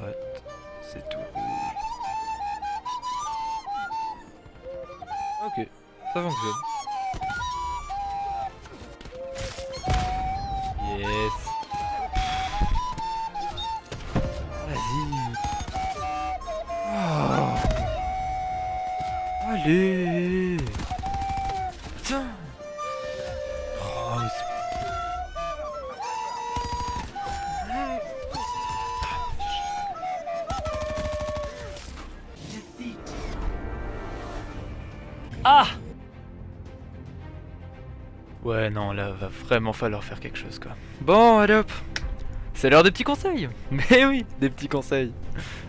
s'arrête. C'est tout. Ok, ça fonctionne. Yes. Vas-y. Oh. Allez. Tiens. Oh, ah. Ouais, non, là, va vraiment falloir faire quelque chose, quoi. Bon, allez hop. C'est l'heure des petits conseils. Mais oui, des petits conseils.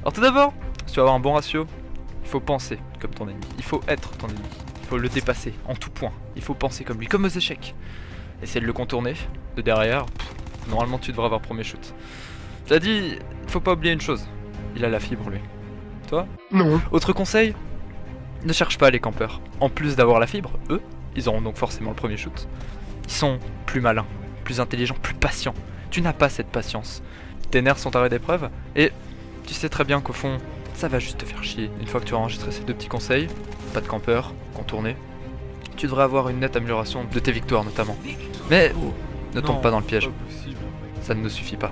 Alors tout d'abord, si tu veux avoir un bon ratio, il faut penser comme ton ennemi. Il faut être ton ennemi. Il faut le dépasser en tout point. Il faut penser comme lui, comme aux échecs. Essayer de le contourner de derrière. Normalement, tu devrais avoir premier shoot. Cela dit, il faut pas oublier une chose. Il a la fibre, lui. Toi? Non. Autre conseil, ne cherche pas les campeurs. En plus d'avoir la fibre, eux, ils auront donc forcément le premier shoot. Ils sont plus malins, plus intelligents, plus patients. Tu n'as pas cette patience. Tes nerfs sont arrêts d'épreuve et tu sais très bien qu'au fond, ça va juste te faire chier. Une fois que tu auras enregistré ces deux petits conseils, pas de campeur, contourner, tu devrais avoir une nette amélioration de tes victoires notamment. Mais ne tombe pas dans le piège. Ça ne suffit pas.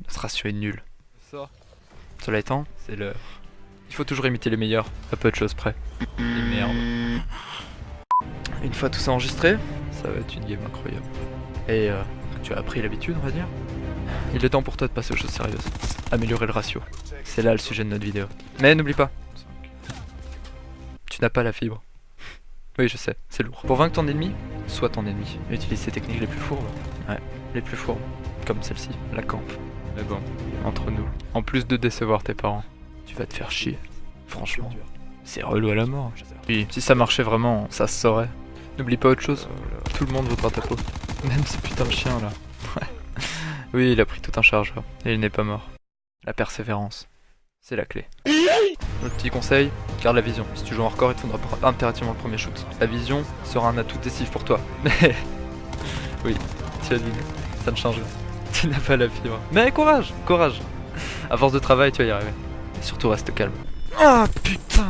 Notre ratio est nul. Cela étant, c'est l'heure. Il faut toujours imiter les meilleurs, à peu de choses près. Et merde. Une fois tout ça enregistré, ça va être une game incroyable. Et tu as appris l'habitude, on va dire. Il est temps pour toi de passer aux choses sérieuses. Améliorer le ratio. C'est là le sujet de notre vidéo. Mais n'oublie pas, tu n'as pas la fibre. Oui, je sais, c'est lourd. Pour vaincre ton ennemi, sois ton ennemi. Utilise ces techniques les plus fourbes. Ouais, les plus fourbes. Comme celle-ci, la campe. Mais bon, entre nous, en plus de décevoir tes parents, tu vas te faire chier. Franchement, c'est relou à la mort. Puis, si ça marchait vraiment, ça se saurait. N'oublie pas autre chose, tout le monde voudra ta peau. Même ce putain de chien là. Ouais. Oui, il a pris tout un chargeur, et il n'est pas mort. La persévérance, c'est la clé. Notre petit conseil, garde la vision. Si tu joues en hardcore, il te faudra impérativement le premier shoot. La vision sera un atout décisif pour toi. Mais oui, tu as dit, ça ne change rien. Tu n'as pas la fibre. Mais courage, courage. À force de travail, tu vas y arriver. Et surtout, reste calme. Ah putain.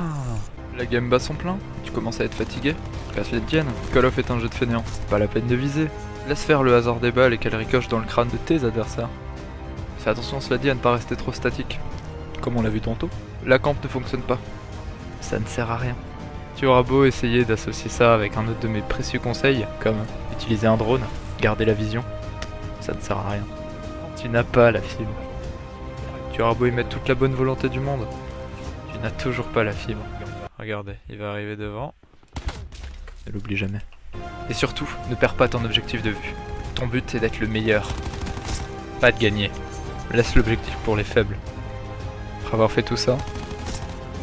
La game bat son plein, tu commences à être fatigué. Casse les tiennes. Call of est un jeu de fainéant. Pas la peine de viser. Laisse faire le hasard des balles et qu'elles ricochent dans le crâne de tes adversaires. Fais attention, cela dit, à ne pas rester trop statique. Comme on l'a vu tantôt, la camp ne fonctionne pas. Ça ne sert à rien. Tu auras beau essayer d'associer ça avec un autre de mes précieux conseils, comme utiliser un drone, garder la vision, ça ne sert à rien. Tu n'as pas la fibre. Tu auras beau y mettre toute la bonne volonté du monde, tu n'as toujours pas la fibre. Regardez, il va arriver devant. Ne l'oublie jamais. Et surtout, ne perds pas ton objectif de vue. Ton but c'est d'être le meilleur, pas de gagner. Laisse l'objectif pour les faibles. Après avoir fait tout ça,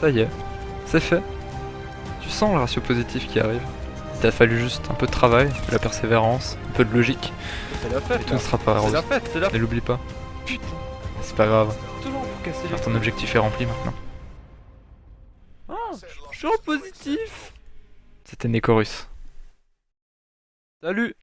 ça y est, c'est fait. Tu sens le ratio positif qui arrive. Il t'a fallu juste un peu de travail, de la persévérance, un peu de logique. C'est la fête. Et tout ne sera pas rose. C'est la fête, c'est la Ne fête. l'oublie pas. Putain, c'est pas grave. Toujours pour casser Car ton objectif est rempli maintenant. Ah, je suis en positif. C'était Nekorus. Salut!